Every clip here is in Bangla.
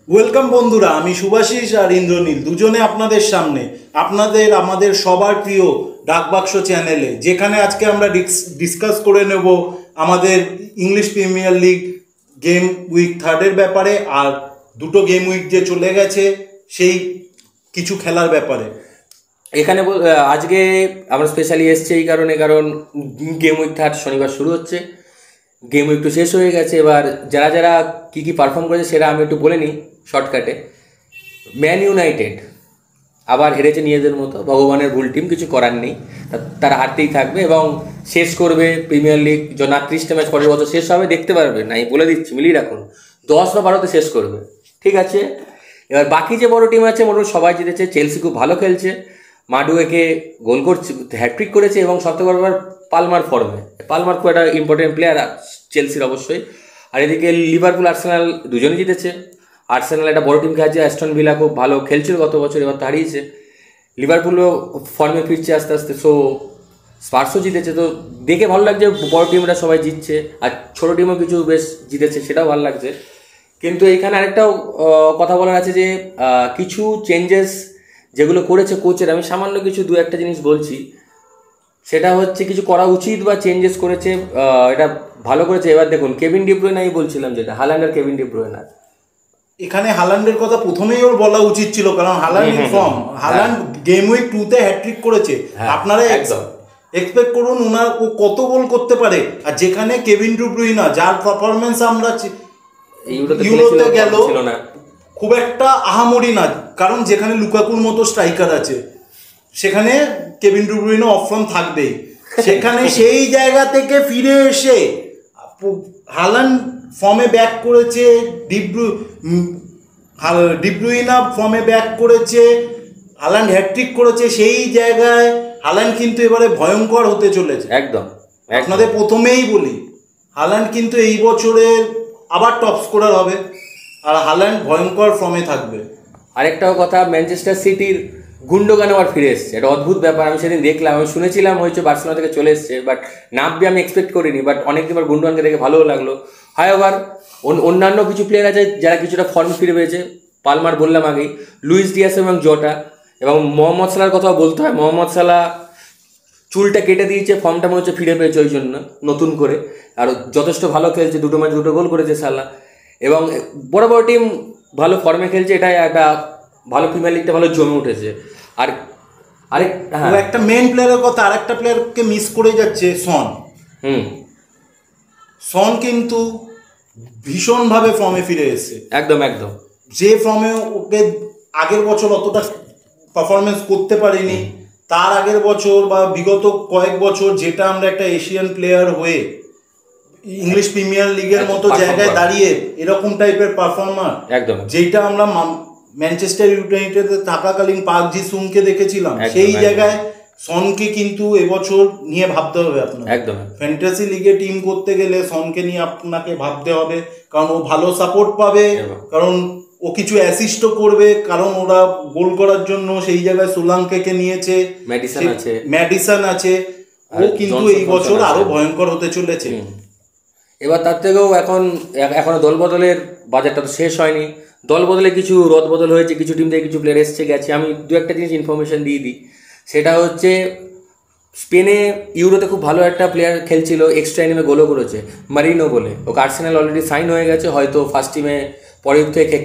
ওয়েলকাম বন্ধুরা, আমি সুভাষিস আর ইন্দ্রনীল দুজনে আপনাদের সামনে আমাদের সবার প্রিয় ডাকবাক্স চ্যানেলে, যেখানে আজকে আমরা ডিসকাস করে নেব আমাদের English Premier League game week 3-এর ব্যাপারে, আর দুটো গেম উইক যে চলে গেছে সেই কিছু খেলার ব্যাপারে। এখানে আজকে আমরা স্পেশালি এসছি এই কারণ গেম উইক 3 শনিবার শুরু হচ্ছে। গেম উইক তো শেষ হয়ে গেছে, এবার যারা যারা কী কী পারফর্ম করেছে সেটা আমি একটু বলে নিই শর্টকাটে। ম্যান ইউনাইটেড আবার হেরেছে নিজেদের মতো, ভগবানের ভুল, টিম কিছু করার নেই, তারা হারতেই থাকবে এবং শেষ করবে প্রিমিয়ার লিগ। যখন 30টা ম্যাচ পরের বছর শেষ হবে দেখতে পারবে না, বলে দিচ্ছি, মিলিয়ে রাখুন, 10 বা 12তে শেষ করবে, ঠিক আছে? এবার বাকি যে বড় টিম আছে মোটামুটি সবাই জিতেছে। চেলসি খুব ভালো খেলছে, মাডুয়েকে গোল করছে, হ্যাটট্রিক করেছে এবং সবথেকে বড় ব্যাপার পালমার ফর্মে। পালমার খুব একটা ইম্পর্টেন্ট প্লেয়ার চেলসির অবশ্যই। আর এদিকে লিভারপুল আর্সেনাল দুজনেই জিতেছে। আর্সেনাল একটা বড় টিম খেলছে, অ্যাস্টন ভিলা খুব ভালো খেলছিল গত বছর, এবার তো হারিয়েছে। লিভারপুলও ফর্মে ফিরছে আস্তে আস্তে, সো স্পার্সও জিতেছে। তো দেখে ভালো লাগছে, বড় টিমরা সবাই জিতছে আর ছোটো টিমও কিছু বেশ জিতেছে, সেটাও ভালো লাগছে। কিন্তু এইখানে আরেকটাও কথা বলার আছে যে কিছু চেঞ্জেস যেগুলো করেছে কোচের, আমি সামান্য কিছু দু একটা জিনিস বলছি। সেটা হচ্ছে কিছু করা উচিত বা চেঞ্জেস করেছে, এটা ভালো করেছে। এবার দেখুন, কেভিন ডি ব্রুইনে আমি বলছিলাম যেটা, হাল্যান্ড আর কেভিন ডি ব্রুইনে, এখানে হাল্যান্ডের কথা প্রথমেই ওর বলা উচিত ছিল, কারণ Haaland in form. Haaland game week 2-তে হ্যাটট্রিক করেছে। আপনারা এক্সপেক্ট করুন ও কত গোল করতে পারে। আর যেখানে কেভিন ডি ব্রুইনে, যার পারফরমেন্স আমরা ইউরোতে গেল খুব একটা আহামরি না, কারণ যেখানে লুকাকুর মতো স্ট্রাইকার আছে সেখানে Kevin De Bruyne of form থাকবেই। সেখানে সেই জায়গা থেকে ফিরে এসে হাল্যান্ড ফর্মে ব্যাক করেছে, ডি ব্রুইনে ফর্মে ব্যাক করেছে, হাল্যান্ড হ্যাটট্রিক করেছে। সেই জায়গায় হাল্যান্ড কিন্তু এবারে ভয়ঙ্কর হতে চলেছে। একদম আপনাদের প্রথমেই বলি, হাল্যান্ড কিন্তু এই বছরে আবার টপ স্কোরার হবে, আর হাল্যান্ড ভয়ঙ্কর ফর্মে থাকবে। আরেকটাও কথা, ম্যানচেস্টার সিটির গুন্ডোগান আবার ফিরে এসছে, এটা অদ্ভুত ব্যাপার। আমি সেদিন দেখলাম, আমি শুনেছিলাম হয়তো বার্সেলোনা থেকে চলে এসছে, বাট নামবে আমি এক্সপেক্ট করিনি। বাট অনেকদিন পর গুন্ডোগানকে দেখে ভালোও লাগলো। হয় আবার অন্যান্য কিছু প্লেয়ার আছে যারা কিছুটা ফর্ম ফিরে পেয়েছে। পালমার বললাম আগেই, লুইস ডিয়াস এবং জটা, এবং মোহাম্মদ সালার কথাও বলতে হয়। মোহাম্মদ সালা চুলটা কেটে দিয়েছে, ফর্মটা মনে হচ্ছে ফিরে পেয়েছে ওই জন্য নতুন করে, আর যথেষ্ট ভালো খেলছে, দুটো ম্যাচ দুটো গোল করেছে সালা। এবং বড় বড় টিম ভালো ফর্মে খেলছে, এটাই একটা ভালো প্রিমিয়ার লিগটা ভালো জমে উঠেছে। আর একটা মেন প্লেয়ারের কথা, আর একটা প্লেয়ারকে মিস করে যাচ্ছে, সন কিন্তু ভীষণভাবে ফর্মে ফিরে এসেছে। একদম একদম, যে ফর্মে ওকে আগের বছর অতটা পারফরমেন্স করতে পারিনি, তার আগের বছর বা বিগত কয়েক বছর যেটা আমরা একটা এশিয়ান প্লেয়ার হয়ে ইংলিশ প্রিমিয়ার লিগের মতো জায়গায় দাঁড়িয়ে এরকম টাইপের পারফর্মার, একদম যেটা আমরা ম্যানচেস্টার ইউনাইটেডে থাকাকালীন পার্ক জি সুংকে দেখেছিলাম, সেই জায়গায় সনকে কিন্তু এবছর নিয়ে ভাবতে হবে আপনার। একদম ফ্যান্টাসি লিগে টিম করতে গেলে সনকে নিয়ে আপনাকে ভাবতে হবে, কারণ ও ভালো সাপোর্ট পাবে, কারণ ও কিছু অ্যাসিস্টও করবে, কারণ ওরা গোল করার জন্য সেই জায়গায় সোলাঙ্কেকে নিয়েছে, ম্যাডিসন আছে। ও কিন্তু এই বছর আরো ভয়ঙ্কর হতে চলেছে। এবার তার থেকেও এখনো দল বদলের বাজারটা তো শেষ হয়নি। দল বদলে কিছু রদ বদল হয়েছে, কিছু টিম থেকে কিছু প্লেয়ার এসছে গেছে। আমি দু একটা জিনিস ইনফরমেশন দিয়ে দিই। সেটা হচ্ছে, স্পেনে ইউরোতে খুব ভালো একটা প্লেয়ার খেলছিল, এক্সট্রা ইনিংয়ে গোলও করেছে, মারিনো বলে। ওকে আর্সেনাল অলরেডি সাইন হয়ে গেছে, হয়তো ফার্স্ট টিমে পরের থেকে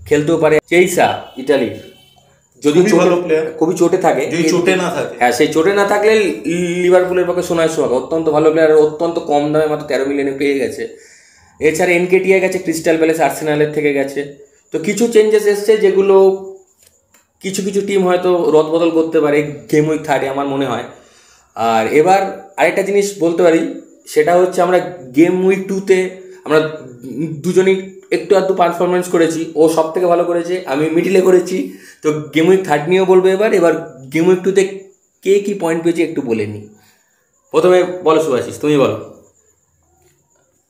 খেলতেও পারে। চেইসা, ইটালির, যদি খুবই চোটে থাকে, হ্যাঁ, সেই চোটে না থাকলে লিভারপুলের পক্ষে সোনায় সোহাগা, অত্যন্ত ভালো প্লেয়ার, অত্যন্ত কম দামে মাত্র 13 মিলিয়নে পেয়ে গেছে। এছাড়া এনকেটিয়া গেছে, ক্রিস্টাল প্যালেস আর্সেনালের থেকে গেছে। তো কিছু চেঞ্জেস এসছে, যেগুলো কিছু কিছু টিম হয়তো রদবদল করতে পারে গেম উইক 3-এ, আমার মনে হয়। আর এবার আরেকটা জিনিস বলতে পারি, সেটা হচ্ছে আমরা গেম উইক 2-তে আমরা দুজনেই একটু আধটু পারফরমেন্স করেছি। ও সব থেকে ভালো করেছে, আমি মিডিলে করেছি। তো গেম উইক 3 নিয়েও বলবো। এবার গেম উইক 2-তে কে কী পয়েন্ট পেয়েছে একটু বলে নিই। প্রথমে বলো সুভাষিস, তুমি বলো।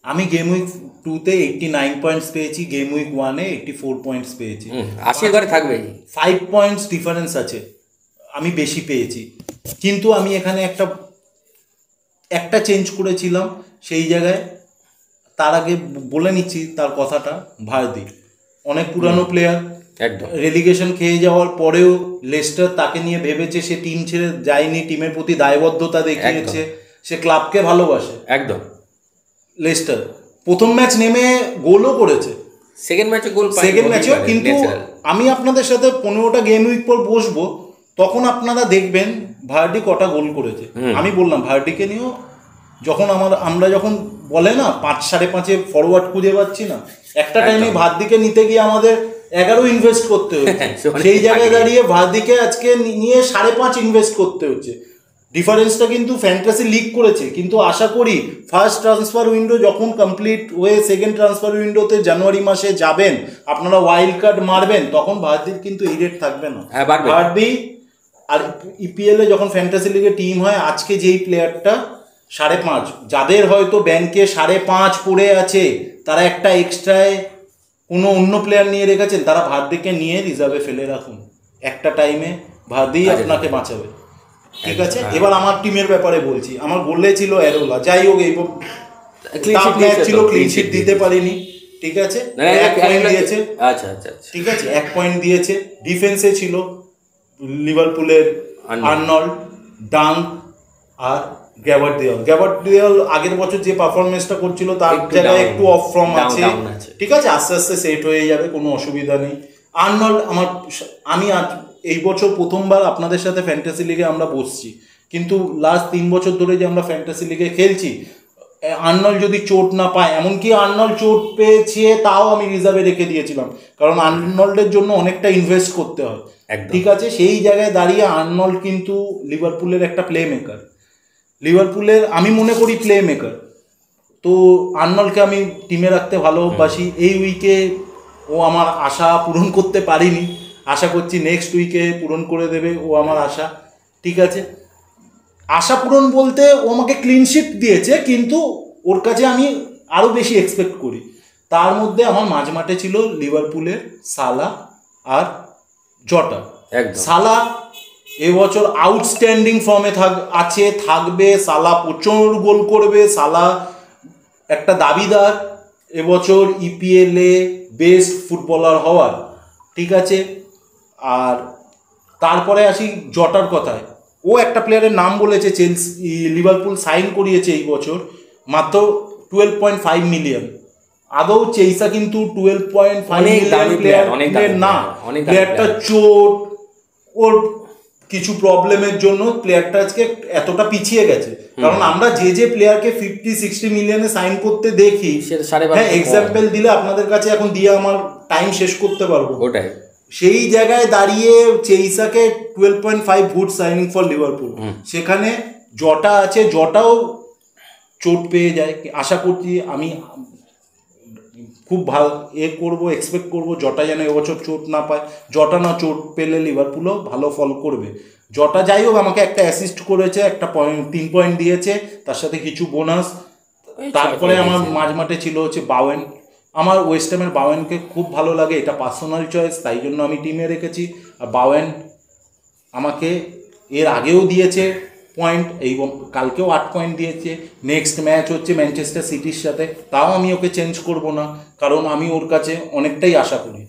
আমি গেম উইক 2-তে 89 পয়েন্টস পেয়েছি, গেম উইক 1-এ 84 পয়েন্টস পেয়েছি। 80 ঘরে থাকবে, 5 পয়েন্টস ডিফারেন্স আছে, আমি বেশি পেয়েছি। কিন্তু আমি এখানে একটা চেঞ্জ করেছিলাম সেই জায়গায়। তার আগে বলে নিচ্ছি তার কথাটা, ভার্দি অনেক পুরানো প্লেয়ার, একদম রেলিগেশন খেয়ে যাওয়ার পরেও লেস্টার তাকে নিয়ে ভেবেছে, সে টিম ছেড়ে যায়নি, টিমের প্রতি দায়বদ্ধতা দেখিয়েছে, সে ক্লাবকে ভালোবাসে। একদম লেস্টার প্রথম ম্যাচ নেমে গোলও করেছে, সেকেন্ড ম্যাচে গোল সেকেন্ড ম্যাচেও। কিন্তু আমি আপনাদের সাথে 15টা গেম উইক পর বসবো, তখন আপনারা দেখবেন ভার্ডি কটা গোল করেছে। আমি বললাম ভার্ডিকে নিয়েও, যখন আমরা যখন বলে না 5 5.5 ফরওয়ার্ড খুঁজে পাচ্ছি না, একটা টাইমে ভার্ডিকে নিতে গিয়ে আমাদের 11 ইনভেস্ট করতে হচ্ছে, সেই জায়গায় দাঁড়িয়ে ভার্ডিকে আজকে নিয়ে 5.5 ইনভেস্ট করতে হচ্ছে। ডিফারেন্সটা কিন্তু ফ্যান্টাসি লিগ করেছে, কিন্তু আশা করি ফার্স্ট ট্রান্সফার উইন্ডো যখন কমপ্লিট হয়ে সেকেন্ড ট্রান্সফার উইন্ডোতে জানুয়ারি মাসে যাবেন, আপনারা ওয়াইল্ড কার্ড মারবেন, তখন ভার্ডির কিন্তু এই রেট থাকবে না। ভার্ডি আর ইপিএল এ যখন ফ্যান্টাসি লিগে টিম হয়, আজকে যেই প্লেয়ারটা 5.5, যাদের হয়তো ব্যাংকে 5.5 পড়ে আছে, তারা একটা এক্সট্রায় কোনো অন্য প্লেয়ার নিয়ে রেখেছেন, তারা ভার্ডিকে নিয়ে রিজার্ভে ফেলে রাখুন, একটা টাইমে ভার্ডি আপনাকে বাঁচাবে। ঠিক আছে, এবার আমার টিমের ব্যাপারে বলছি। আমার গোলে ছিল অ্যারোলা, যাই হোক এই ম্যাচ ছিল, ক্লিন শিট দিতে পারিনি। ঠিক আছে, 1 পয়েন্ট দিয়েছে। আচ্ছা, ঠিক আছে, 1 পয়েন্ট দিয়েছে। ডিফেন্সে ছিল লিভারপুলের আর্নল্ড, ডাঙ্ক আর গ্যাবার্ডিওল আগের বছর যে পারফরমেন্সটা করছিল তার জায়গায় একটু অফ ফর্ম আছে। ঠিক আছে, আস্তে আস্তে সেট হয়ে যাবে, কোনো অসুবিধা নেই। আর্নল্ড আমি এই বছর প্রথমবার আপনাদের সাথে ফ্যান্টাসি লিগে আমরা বসছি, কিন্তু লাস্ট 3 বছর ধরে যে আমরা ফ্যান্টাসি লিগে খেলছি, আর্নল্ড যদি চোট না পায়, এমনকি আর্নল্ড চোট পেয়েছে তাও আমি রিজার্ভে রেখে দিয়েছিলাম, কারণ আর্নল্ডের জন্য অনেকটা ইনভেস্ট করতে হয়। ঠিক আছে, সেই জায়গায় দাঁড়িয়ে আর্নল্ড কিন্তু লিভারপুলের একটা প্লে মেকার, লিভারপুলের আমি মনে করি প্লে মেকার। তো আর্নল্ডকে আমি টিমে রাখতে ভালোবাসি। এই উইকে ও আমার আশা পূরণ করতে পারিনি, আশা করছি নেক্সট উইকে পূরণ করে দেবে ও আমার আশা। ঠিক আছে, আশা পূরণ বলতে ও আমাকে ক্লিন শিট দিয়েছে, কিন্তু ওর কাছে আমি আরও বেশি এক্সপেক্ট করি। তার মধ্যে আমার মাঝমাঠে ছিল লিভারপুলের সালা আর জটা। সালা এবছর আউটস্ট্যান্ডিং ফর্মে থাকবে, সালা প্রচুর গোল করবে, সালা একটা দাবিদার এবছর ইপিএলে বেস্ট ফুটবলার হওয়ার। ঠিক আছে, আর তারপরে আসি জটার কথায়। ও একটা প্লেয়ারের নাম বলেছে, লিভারপুল সাইন করিয়েছে এই বছর মাত্র 12.5 মিলিয়ন। আদৌ চেইসা কিন্তু 12.5 মিলিয়ন প্লেয়ার না, প্লেয়ারটা চোট, ওর কিছু প্রবলেমের জন্য প্লেয়ারটা আজকে এতটা পিছিয়ে গেছে। কারণ আমরা যে প্লেয়ারকে 50-60 মিলিয়নে সাইন করতে দেখি, হ্যাঁ এক্সাম্পল দিলে আপনাদের কাছে এখন দিয়ে আমার টাইম শেষ করতে পারবো, ওটাই সেই জায়গায় দাঁড়িয়ে চেইসাকে 12.5 গুড সাইনিং ফর লিভারপুল, সেখানে জটা আছে, জটাও চোট পেয়ে যায়। আশা করছি, আমি খুব ভালো এক্সপেক্ট করবো জটা যেন এবছর চোট না পায়। জটা না চোট পেলে লিভারপুলও ভালো ফল করবে। জটা যাই হোক আমাকে একটা অ্যাসিস্ট করেছে, একটা 3 পয়েন্ট দিয়েছে, তার সাথে কিছু বোনাস। তারপরে আমার মাঝমাঠে ছিল হচ্ছে বাওয়েন। আমার ওয়েস্ট হ্যামের বাওয়েনকে খুব ভালো লাগে, এটা পার্সোনাল চয়েস, তাই জন্য আমি টিমে রেখেছি। আর বাওয়েন আমাকে এর আগেও দিয়েছে পয়েন্ট, এই কালকেও 8 পয়েন্ট দিয়েছে। নেক্সট ম্যাচ হচ্ছে ম্যানচেস্টার সিটির সাথে, তাও আমি ওকে চেঞ্জ করব না, কারণ আমি ওর কাছে অনেকটাই আশা করি।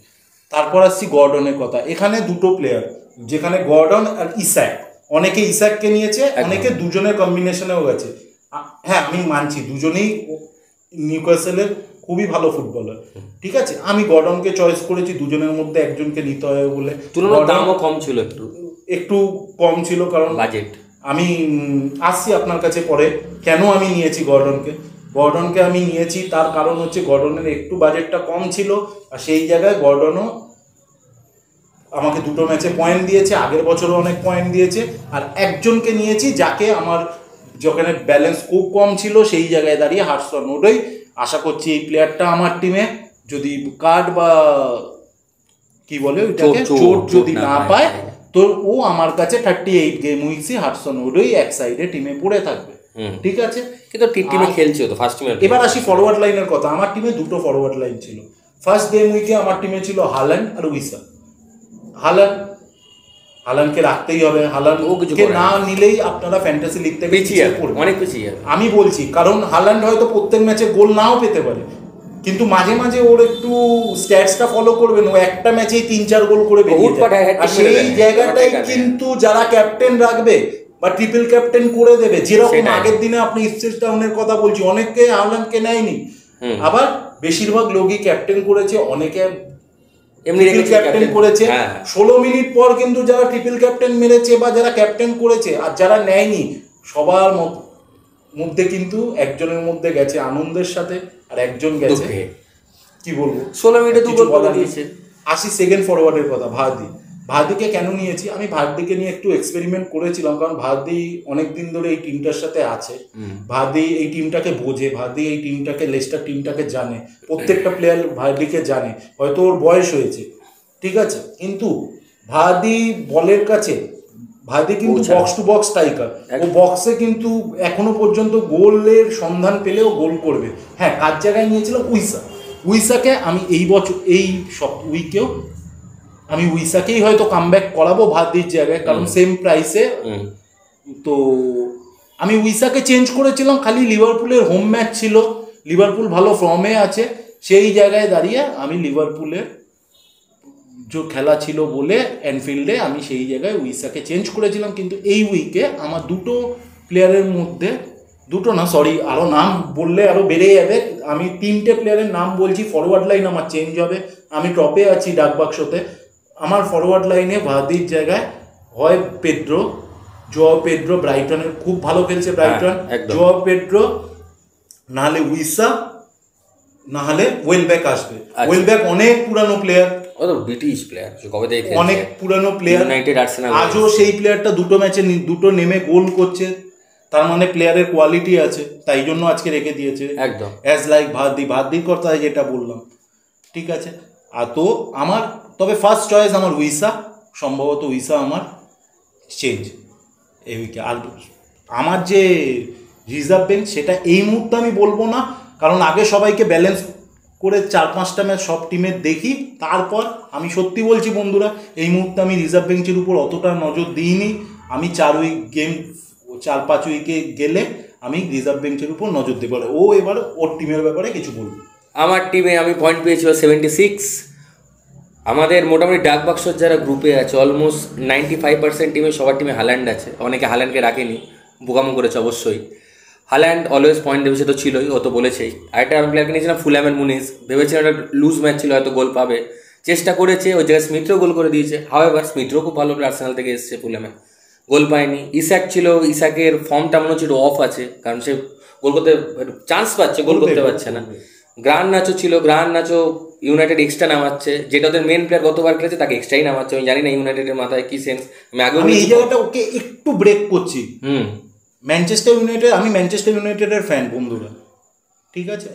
তারপর আসছি গর্ডনের কথা। এখানে দুটো প্লেয়ার, যেখানে গর্ডন আর ইস্যাক, অনেকে ইস্যাককে নিয়েছে, অনেকে দুজনের কম্বিনেশনেও গেছে। হ্যাঁ আমি মানছি দুজনেই নিউক্যাসলের খুবই ভালো ফুটবলার। ঠিক আছে, আমি গর্ডনকে চয়েস করেছি, দুজনের মধ্যে একজনকে নিতে হবে বলে। তুলনার দামও কম ছিল, একটু কম ছিল, কারণ বাজেট। আমি আসছি আপনার কাছে পরে কেন আমি নিয়েছি গর্ডনকে আমি নিয়েছি, তার কারণ হচ্ছে গর্ডনের একটু বাজেটটা কম ছিল, আর সেই জায়গায় গর্ডনও আমাকে 2টো ম্যাচে পয়েন্ট দিয়েছে, আগের বছরও অনেক পয়েন্ট দিয়েছে। আর একজনকে নিয়েছি যাকে আমার যেখানে ব্যালেন্স খুব কম ছিল, সেই জায়গায় দাঁড়িয়ে হাডসন ওডই। আশা করছি এই প্লেয়ারটা আমার টিমে যদি কার্ড বা কি বলে ওইটাকে চোট যদি না পায়, তো ও আমার কাছে 38 গেম উইকসে হাডসন ওডই এক সাইডে টিমে পড়ে থাকবে। ঠিক আছে, কিন্তু টিমে খেলছে তো ফার্স্ট টিমে। এবার আসি ফরওয়ার্ড লাইনের কথা। আমার টিমে 2টো ফরওয়ার্ড লাইন ছিল। ফার্স্ট গেম উইকে আমার টিমে ছিল হাল্যান্ড আর উইসা। হাল্যান্ডকে রাখতেই হবে, হাল্যান্ডকে না নিলেই আপনারা ফ্যান্টাসি লিগ থেকে অনেক পিছিয়ে। আমি বলছি, কারণ হাল্যান্ড হয়তো প্রত্যেক ম্যাচে গোল নাও পেতে পারে, কিন্তু মাঝে মাঝে ওর একটু স্ট্যাটসটা ফলো করবেন, ও একটা ম্যাচেই 3-4 গোল করে বেরিয়ে যায়। আর সেই জায়গাটাই কিন্তু যারা ক্যাপ্টেন রাখবে বা ট্রিপল ক্যাপ্টেন করে দেবে, যেরকম আগের দিনে আপনি ইপসউইচ টাউনের কথা বলছি, অনেকে হালান্ডকে নেয়নি, আবার বেশিরভাগ লোকই ক্যাপ্টেন করেছে, অনেকে এমনি ক্যাপ্টেন করেছে। 16 মিনিট পর কিন্তু যারা ট্রিপল ক্যাপ্টেন মেরেছে বা যারা ক্যাপ্টেন করেছে আর যারা নেয়নি, সবার মধ্যে কিন্তু একজনের মধ্যে গেছে আনন্দের সাথে, আর একজন গেছে কি বলবো 16 মিনিটে 2 গোল করে দিয়েছে। 80 সেকেন্ড ফরওয়ার্ডের কথা। ভারদিকে কেন নিয়েছি আমি, ভারদিকে নিয়ে একটু এক্সপেরিমেন্ট করেছিলাম, কারণ ভারদি অনেকদিন ধরে এই টিমটার সাথে আছে, ভারদি এই টিমটাকে বোঝে, ভারদি এই টিমটাকে, লেস্টার টিমটাকে জানে, প্রত্যেকটা প্লেয়ার ভারদিকে জানে, হয়তো ওর বয়স হয়েছে, ঠিক আছে, কিন্তু ভারদি বলের কাছে, ভারদি কিন্তু বক্স টু বক্স স্ট্রাইকার, ও বক্সে কিন্তু এখনো পর্যন্ত গোলের সন্ধান পেলেও গোল করবে। হ্যাঁ, কার জায়গায় নিয়েছিল উইসাকে আমি এই বছর এই সব উইকেও আমি উইসাকেই হয়তো কামব্যাক করাবো ভারদির জায়গায়, কারণ সেম প্রাইসে। তো আমি উইসাকে চেঞ্জ করেছিলাম, খালি লিভারপুলের হোম ম্যাচ ছিল, লিভারপুল ভালো ফর্মে আছে, সেই জায়গায় দাঁড়িয়ে আমি লিভারপুলের যে খেলা ছিল বলে অ্যানফিল্ডে আমি সেই জায়গায় উইসাকে চেঞ্জ করেছিলাম। কিন্তু এই উইকে আমার দুটো প্লেয়ারের মধ্যে, দুটো না সরি, আরও নাম বললে আরও বেড়ে যাবে, আমি 3টে প্লেয়ারের নাম বলছি। ফরওয়ার্ড লাইন আমার চেঞ্জ হবে, আমি টপে আছি ডাক বাক্সতে, আমার ফরওয়ার্ড লাইনে ভারদির জায়গায় হয় জোয়াও পেড্রো, ব্রাইটনের খুব ভালো খেলছে ব্রাইটন, জোয়াও পেড্রো, নাহলে উইসা, নাহলে ওয়েলব্যাক আসবে। ওয়েলব্যাক অনেক পুরানো প্লেয়ার, ব্রিটিশ প্লেয়ার, অনেক পুরানো প্লেয়ার, আজও সেই প্লেয়ারটা দুটো ম্যাচে দুটো নেমে গোল করছে, তার মানে প্লেয়ারের কোয়ালিটি আছে, তাই জন্য আজকে রেখে দিয়েছে একদম অ্যাজ লাইক ভারদির কথা যেটা বললাম, ঠিক আছে। আর তো আমার তবে ফার্স্ট চয়েস আমার উইসা, সম্ভবত উইসা আমার চেঞ্জ এই উইকে। আর আমার যে রিজার্ভ বেঞ্চ সেটা এই মুহূর্তে আমি বলবো না, কারণ আগে সবাইকে ব্যালেন্স করে 4-5টা ম্যাচ সব টিমের দেখি, তারপর আমি সত্যি বলছি বন্ধুরা, এই মুহূর্তে আমি রিজার্ভ বেঞ্চের উপর অতটা নজর দিইনি। আমি 4-5 উইকে গেলে আমি রিজার্ভ বেঞ্চের উপর নজর দেবো, ও এবার ওর টিমের ব্যাপারে কিছু বলবো। আমার টিমে আমি পয়েন্ট পেয়েছি 76। আমাদের মোটামুটি ডাক বাক্সর যারা গ্রুপে আছে অলমোস্ট 95% টিমে, সবার টিমে হাল্যান্ড আছে, অনেকে হাল্যান্ডকে রাখেনি, বোকামো করেছে অবশ্যই। হাল্যান্ড অলওয়েজ পয়েন্ট দেবে, সে তো ছিলই, ও তো বলেছেই। আরেকটা আমি প্লেয়ারকে নিয়েছিলাম ফুলহ্যামের মুনিজ, ভেবেছিলাম একটা লুজ ম্যাচ ছিল, হয়তো গোল পাবে, চেষ্টা করেছে, ওই জায়গায় স্মিথও গোল করে দিয়েছে। হাওয়েভার স্মিথও খুব ভালো আর্সেনাল থেকে এসেছে, ফুলহ্যামে গোল পায়নি। ইসাক ছিল, ইসাকের ফর্মটা মনে হচ্ছে অফ আছে, কারণ সে গোল করতে চান্স পাচ্ছে, গোল করতে পারছে না। গ্রান নাচো ছিল, গ্রান নাচো ইউনাইটেড এক্সট্রা নামাচ্ছে, যেটা ওদের মেন প্লেয়ার গতবার খেলেছে তাকে এক্সট্রাই নামাচ্ছে। আমি জানি না ইউনাইটেডের মাথায় কি সেন্স। আমি এই জায়গাটা ওকে একটু ব্রেক করছি। ম্যানচেস্টার ইউনাইটেড, আমি ম্যানচেস্টার ইউনাইটেডের ফ্যান বন্ধুরা, ঠিক আছে,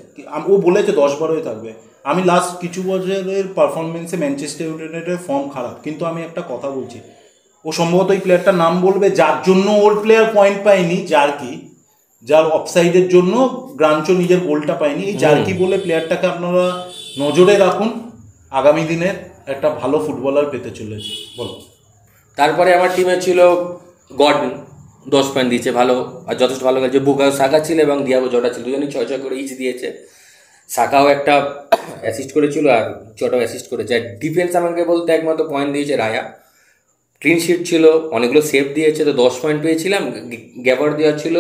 ও বলেছে 10-12 থাকবে। আমি লাস্ট কিছু বছরের পারফরমেন্সে ম্যানচেস্টার ইউনাইটেডের ফর্ম খারাপ, কিন্তু আমি একটা কথা বলছি, ও সম্ভবত এই প্লেয়ারটার নাম বলবে যার জন্য ওর প্লেয়ার পয়েন্ট পায়নি, যার অফসাইডের জন্য গ্রাঞ্চো নিজের গোলটা পায়নি, এই জার্কি বলে প্লেয়ারটাকে আপনারা নজরে রাখুন, আগামী দিনের একটা ভালো ফুটবলার পেতে চলেছে। বলো। তারপরে আমার টিমে ছিল গর্ডন, 10 পয়েন্ট দিয়েছে, ভালো, আর যথেষ্ট ভালো খেলছে। বুকায়ো সাকা ছিল এবং দিয়াগো জটা ছিল, দুজনই 6-6 করে ইচ দিয়েছে। সাকাও একটা অ্যাসিস্ট করেছিল আর জটাও অ্যাসিস্ট করেছে। আর ডিফেন্স আমাকে বলতে একমাত্র পয়েন্ট দিয়েছে রায়া, ক্লিন শিট ছিল, অনেকগুলো সেভ দিয়েছে, তো 10 পয়েন্ট পেয়েছিলাম। গ্যাভার দেওয়া ছিল,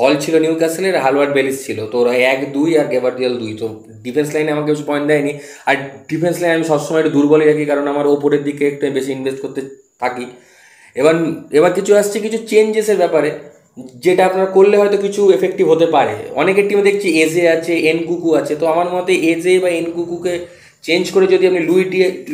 হল ছিল নিউ ক্যাসেলের, হালওয়ার্ড বেলিস ছিল, তো ওরা 1-2 আর গ্যাভারডিয়াল 2। তো ডিফেন্স লাইনে আমাকে কিছু পয়েন্ট দেয়নি। আর ডিফেন্স লাইন আমি সবসময় একটু দুর্বলই রাখি, কারণ আমার ওপরের দিকে একটু বেশি ইনভেস্ট করতে থাকি। এবার কিছু আসছে, কিছু চেঞ্জেসের ব্যাপারে, যেটা আপনারা করলে হয়তো কিছু এফেক্টিভ হতে পারে। অনেকের টিমে দেখছি এজে আছে, এনকুকু আছে, তো আমার মতে এজে বা এনকুকুকে চেঞ্জ করে যদি আপনি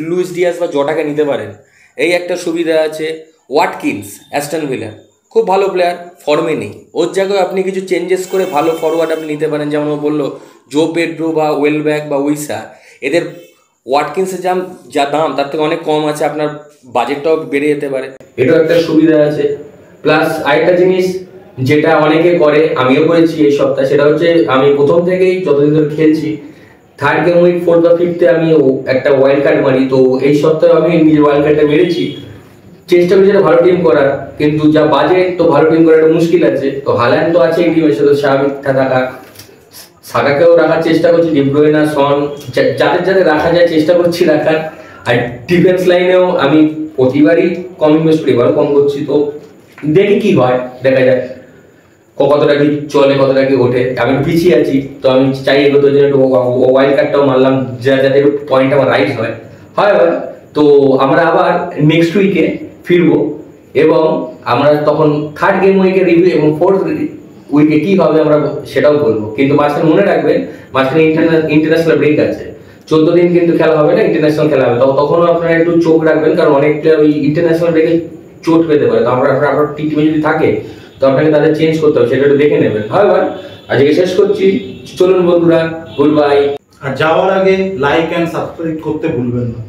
লুইস ডিয়াস বা জটাকে নিতে পারেন, এই একটা সুবিধা আছে। ওয়াটকিন্স অ্যাস্টন ভিলার খুব ভালো প্লেয়ার, ফর্মে নেই, ওর জায়গায় আপনি কিছু চেঞ্জেস করে ভালো ফরওয়ার্ড আপনি নিতে পারেন। যেমন ও বললো জো পেড্রো বা ওয়েলব্যাক বা উইসা, এদের ওয়াটকিন্সের যা দাম তার থেকে অনেক কম আছে, আপনার বাজেটটাও বেড়ে যেতে পারে, এটাও একটা সুবিধা আছে। প্লাস আরেকটা জিনিস যেটা অনেকে করে, আমিও করেছি এই সপ্তাহে, সেটা হচ্ছে আমি প্রথম থেকেই যতদিন ধরে খেলছি, 3rd গেম উইক 4th বা 5th আমি একটা ওয়াইল্ড কার্ড মারি। তো এই সপ্তাহে আমি নিজের ওয়াইল্ড কার্ডটা মেরেছি, চেষ্টা করছি একটা ভালো টিম করার, কিন্তু যা বাজেট, তো ভালো টিম করা একটা মুশকিল আছে। তো হাল্যান্ড তো আছে এই টিমের সাথে, স্বাভাবিক থাকা। সাকাকেও রাখার চেষ্টা করছি, ডি ব্রুইনা, সন, যাদের যাদের রাখা যায় চেষ্টা করছি রাখার। আর ডিফেন্স লাইনেও আমি প্রতিবারই কম ইনভেস্ট করি, এবারও কম করছি। তো দেখি কি হয়, দেখা যায় কতটা কি চলে, কতটা কি ওঠে। আমি পিছিয়ে আছি, তো আমি চাই এগোতে জন্য একটু ওয়াইল্ড কার্ডটাও মারলাম, যাতে একটু পয়েন্ট আমার রাইজ হয়। তো আমরা আবার নেক্সট উইকে ফিরবো এবং আমরা তখন থার্ড গেম উইকে রিভিউ এবং ফোর্থ উইকে কি হবে আমরা সেটাও বলবো। কিন্তু মাঝখানে মনে রাখবেন, মাঝখানে ইন্টারন্যাশনাল ব্রেক আছে, 14 দিন কিন্তু খেলা হবে না, ইন্টারন্যাশনাল খেলা হবে। তখনও আপনারা একটু চোখ রাখবেন, কারণ অনেক প্লেয়ার ওই ইন্টারন্যাশনাল ব্রেকে চোট পেতে পারে। তো আপনার টিমে যদি থাকে তো আপনাকে তাদের চেঞ্জ করতে হবে, সেটা একটু দেখে নেবেন। আজকে শেষ করছি, চলুন বন্ধুরা, গুড বাই। আর যাওয়ার আগে লাইক অ্যান্ড সাবস্ক্রাইব করতে ভুলবেন না।